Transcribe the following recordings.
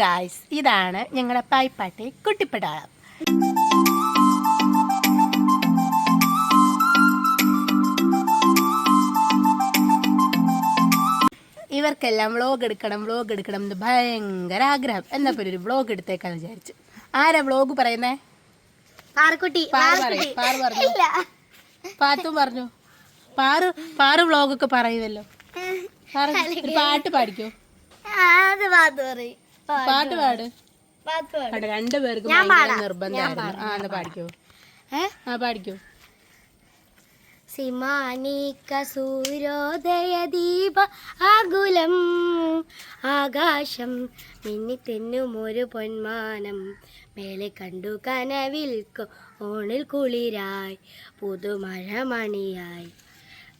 Guys, ഇതാണ് ഞങ്ങളുടെ പായ്പാട്ടി കുട്ടിപ്പടാളം. ഇവർക്കെല്ലാം വ്ളോഗ് എടുക്കണം എന്ന് ഭയങ്കര ആഗ്രഹം. എന്നാ ഒരു വ്ളോഗ് എടുത്തേക്കാന്ന് വിചാരിച്ചു. ആരാ വ്ളോഗ് പറയുന്നേ? പാത്തും പറഞ്ഞു. പാറു വ്ളോഗൊക്കെ പറയുമല്ലോ. പാട്ട് പാടിക്കോ? പാട്ട് പാട്. രണ്ടുപേർക്കും നിർബന്ധമായിരുന്നു. പാടിക്കോ? പാടിക്കോ? സിമാനിക സൂര്യോദയ ദീപ ആകുലം ആകാശം മിന്നി തെന്നുമൊരു പൊന്മാനം മേലെ കണ്ടു കനവിൽ ഓണിൽ കുളിരായി പുതുമഴ മണിയായി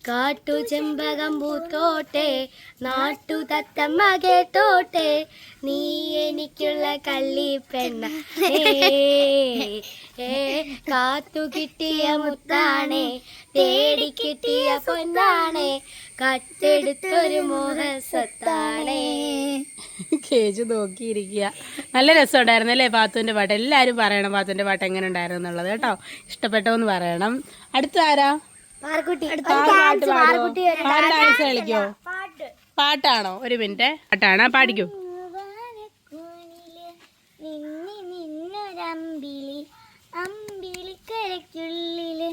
കാട്ടു ചെമ്പകം പൂത്തോട്ടെ നാട്ടു തത്തമ്മ കേട്ടോട്ടെ നീ എനിക്കുള്ള കള്ളിപ്പെണ്ണ കാത്തു കിട്ടിയ മുത്താണേ തേടി കിട്ടിയ പൊന്നാണേ കട്ടെടുത്തൊരു മോഹസത്താണേ. കേജ് നോക്കിയിരിക്കുക. നല്ല രസമുണ്ടായിരുന്നു അല്ലേ പാത്തുവിൻ്റെ പാട്ട്? എല്ലാവരും പറയണം പാത്തുവിൻ്റെ പാട്ട് എങ്ങനെ ഉണ്ടായിരുന്നു എന്നുള്ളത് കേട്ടോ. ഇഷ്ടപ്പെട്ടോന്ന് പറയണം. അടുത്ത ആരാ? ഡാൻസ് കളിക്കോ? പാട്ടാണോ? ഒരു മിനിറ്റ്. പാട്ടാണ്, പാടിക്കോ? അമ്പിളിക്കരയ്ക്കുള്ളില്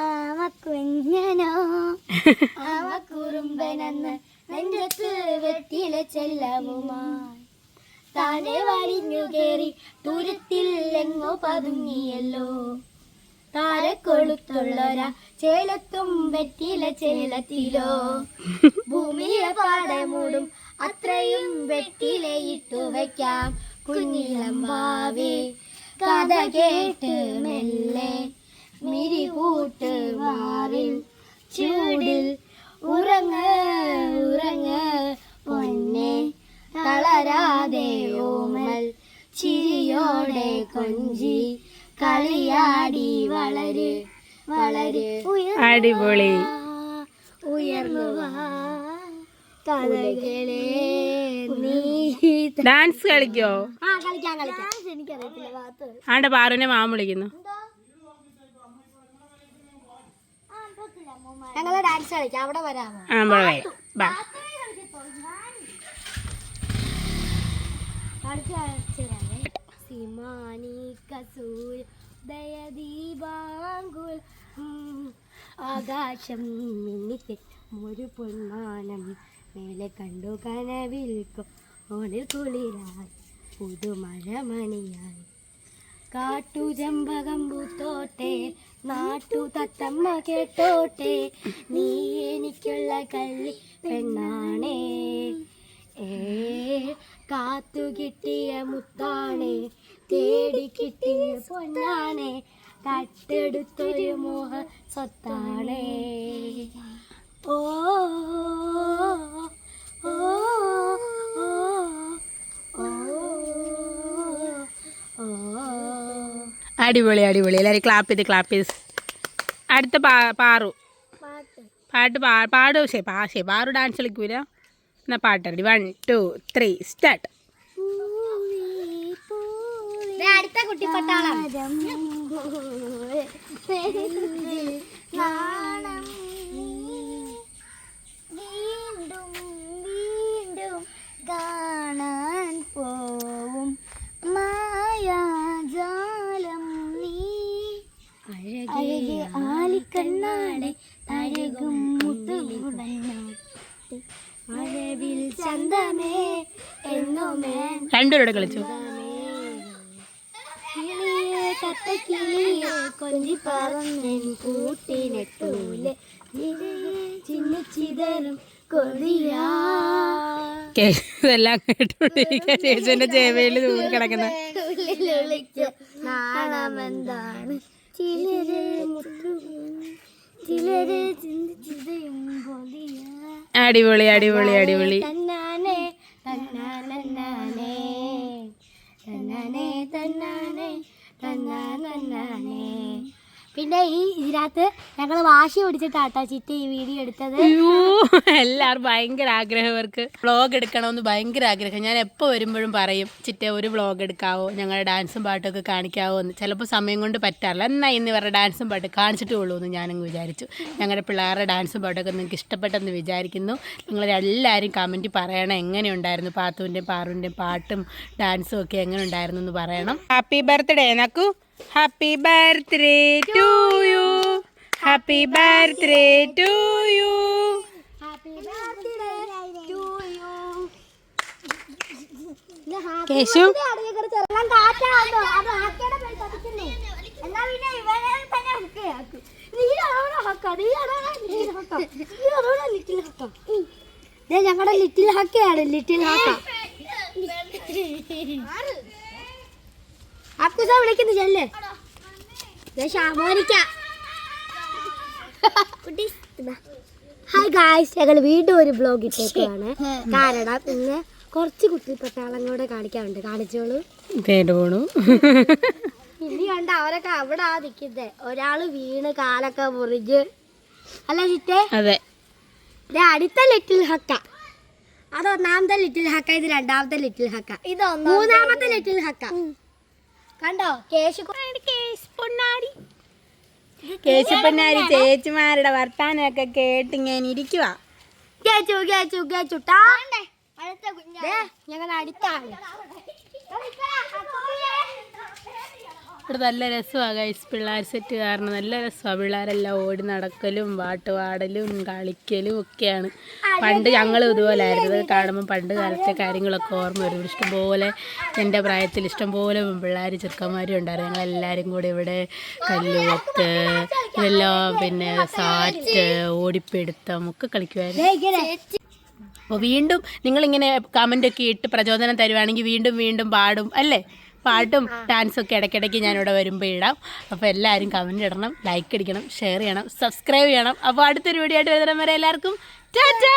ആമക്കുഞ്ഞനോ ആമക്കുറുമ്പനെന്ന് നെഞ്ചത്ത് വെറ്റില ചെല്ലവുമായി താനെ വരിഞ്ഞു കേറി ദൂരത്തിൽ എങ്ങോ പതുങ്ങിയല്ലോ താരക്കൊളുത്തുള്ളൊര ചേലത്തും വെറ്റില ചേലത്തിലോ ഭൂമിയെ പാടെ മൂടും അത്രയും വെറ്റിലയിട്ടു വയ്ക്കാം കുഞ്ഞിളമ്പാവേ കഥ കേട്ട് മെല്ലെ മിരികൂട്ട് മാറിൽ ചൂടിൽ ഉറങ്ങ് ഉറങ്ങ് പൊന്നെ തളരാതെ ഓമൽ ചിരിയോടെ കൊഞ്ചി കളിയാടി വളര് വളര് അടിപൊളി. ഉയർന്നു കഥകളെ നീ ഡാൻസ് കളിക്കോ? കളിക്കാം എനിക്കറിയത്തില്ല. ആണ്ടെ പാറുവിനെ മാമ വിളിക്കുന്നു. ഞങ്ങള് ഡാൻസ് കളിക്കാം. അവിടെ വരാമോ? ആകാശം മിന്നിത്തെ ഒരു പൊന്മാനം മേലെ കണ്ടു കനവിൽ ഓണിൽ കുളിരായി പുതുമഴ മണിയായി കാട്ടു ചെമ്പകം പൂത്തോട്ടെ നാട്ടു തത്തമ്മ കേട്ടോട്ടെ നീ എനിക്കുള്ള കള്ളി പെണ്ണാണേ കാത്തു കിട്ടിയ മുത്താണേ തേടി കിട്ടിയ പൊന്നാണേ കട്ടെടുത്തൊരു മോഹ സ്വത്താണേ. ഓ ഓ അടിപൊളി അടിപൊളി. എല്ലാവരും ക്ലാപ്പ് ചെയ്ത്. അടുത്ത പാറു പാട്ട് പാടു. പാറു ഡാൻസ് കളിക്കൂല. എന്നാ പാട്ട് റെഡി? 1 2 3 സ്റ്റാർട്ട്. അടുത്ത കുട്ടിപ്പട്ടാളം. വീണ്ടും വീണ്ടും കാണാൻ പോവും മായാജാലം നീ അഴകെ ആലിക്കണ്ണാടെ അഴകും മുത്തുകുടഞ്ഞോട്ട് മഴവിൽ ചന്തമേ എന്നുമേ രണ്ടുപേരോട് കളിച്ചു. തത്തക്കിളിയെ കൊഞ്ചി പറന്നെൻ കൂട്ടിനെത്തൂലെ ചിന്നിച്ചിതറും കൊതിയാ. ഇതെല്ലാം കേട്ടോണ്ടിരിക്കുക. ചേച്ചന്റെ ചേവയിൽ തൂങ്ങി കിടക്കുന്ന നാണമെന്താണ് ചിലര് ചിലര് ചിന്തിച്ചിതയും കൊതിയാ. അടിപൊളി അടിപൊളി അടിപൊളി. തന്നാനെ തന്നാനെ തന്നാനെ തന്നാനെ തന്നാനെ പിന്നെ ഇതിനകത്ത് ഞങ്ങൾ വാശി പിടിച്ചിട്ടാട്ടോ ചിറ്റ ഈ വീഡിയോ എടുത്തത്. അയ്യോ, എല്ലാവരും ഭയങ്കര ആഗ്രഹം, ഇവർക്ക് വ്ളോഗ് എടുക്കണമെന്ന് ഭയങ്കര ആഗ്രഹം. ഞാൻ എപ്പോൾ വരുമ്പോഴും പറയും, ചിറ്റ ഒരു വ്ളോഗ് എടുക്കാവോ, ഞങ്ങളുടെ ഡാൻസും പാട്ടൊക്കെ കാണിക്കാവോ എന്ന്. ചിലപ്പോൾ സമയം കൊണ്ട് പറ്റാറില്ല. എന്നാൽ ഇന്ന് ഇവരുടെ ഡാൻസും പാട്ട് കാണിച്ചിട്ടേ ഉള്ളൂ എന്ന് ഞാനങ്ങ് വിചാരിച്ചു. ഞങ്ങളുടെ പിള്ളേരുടെ ഡാൻസും പാട്ടൊക്കെ നിങ്ങൾക്ക് ഇഷ്ടപ്പെട്ടെന്ന് വിചാരിക്കുന്നു. നിങ്ങളെല്ലാവരും കമൻറ്റ് പറയണം, എങ്ങനെയുണ്ടായിരുന്നു പാത്തുവിൻ്റെയും പാറുവിൻ്റെയും പാട്ടും ഡാൻസും ഒക്കെ എങ്ങനെ ഉണ്ടായിരുന്നു എന്ന് പറയണം. ഹാപ്പി ബർത്ത്ഡേ നക്കു. Happy birthday to you. Happy birthday to you. Keshu ഞങ്ങളുടെ ലിറ്റിൽ ഹക്കയാണ്. ലിറ്റിൽ ഹക്ക അക്കുസ വിളിക്കുന്നു ചെല്ലേ. ഹായ് ഗായ്സ്, ഞങ്ങൾ വീണ്ടും ഒരു ബ്ലോഗ് ഇട്ടേക്കാണ്. കാരണം ഇന്ന് കുറച്ച് കുട്ടി പട്ടാളങ്ങളോടെ കാണിക്കാറുണ്ട്. കാണിച്ചോളൂ. ഇനി കണ്ട അവരൊക്കെ അവിടെ നിൽക്കുന്നത്. ഒരാള് വീണ് കാലൊക്കെ മുറിഞ്ഞ് അല്ല ചിറ്റേ. അതെ, അടുത്ത ലിറ്റിൽ ഹക്ക. അത് ഒന്നാമത്തെ ലിറ്റിൽ ഹക്ക, ഇത് രണ്ടാമത്തെ ലിറ്റിൽ ഹക്ക, ഇത് മൂന്നാമത്തെ ലിറ്റിൽ ഹക്ക. കണ്ടോ കേശുപ്പൊന്നാരി ചേച്ചിമാരുടെ വർത്താനമൊക്കെ കേട്ട് ഞാൻ ഇരിക്കുക. ഞങ്ങൾ അടുത്താണ്. ഇവിടെ നല്ല രസമാണ് ഗൈസ്, പിള്ളേർ സെറ്റ് കാരണം നല്ല രസമാണ്. പിള്ളേരെല്ലാം ഓടി നടക്കലും പാട്ട് പാടലും കളിക്കലും ഒക്കെയാണ്. പണ്ട് ഞങ്ങളും ഇതുപോലായിരുന്നു. ഇത് കാണുമ്പോൾ പണ്ട് കാലത്തെ കാര്യങ്ങളൊക്കെ ഓർമ്മ വരും. ഇഷ്ടംപോലെ എൻ്റെ പ്രായത്തിൽ ഇഷ്ടംപോലെ പിള്ളേർ ചെറുക്കന്മാരും ഉണ്ടായിരുന്നു. ഞങ്ങളെല്ലാവരും കൂടി ഇവിടെ കല്ലുവത്ത് ഇതെല്ലാം പിന്നെ സാറ്റ് ഓടിപ്പിടുത്തം ഒക്കെ കളിക്കുമായിരുന്നു. അപ്പോൾ വീണ്ടും നിങ്ങളിങ്ങനെ കമൻ്റൊക്കെ ഇട്ട് പ്രചോദനം തരുവാണെങ്കിൽ വീണ്ടും വീണ്ടും പാടും അല്ലേ. പാട്ടും ഡാൻസൊക്കെ ഇടയ്ക്കിടയ്ക്ക് ഞാനിവിടെ വരുമ്പോൾ ഇടാം. അപ്പോൾ എല്ലാവരും കമൻ്റ് ഇടണം, ലൈക്ക് അടിക്കണം, ഷെയർ ചെയ്യണം, സബ്സ്ക്രൈബ് ചെയ്യണം. അപ്പോൾ അടുത്തൊരു വീഡിയോ ആയിട്ട് വരുന്നവരെ എല്ലാവർക്കും ടാറ്റാ.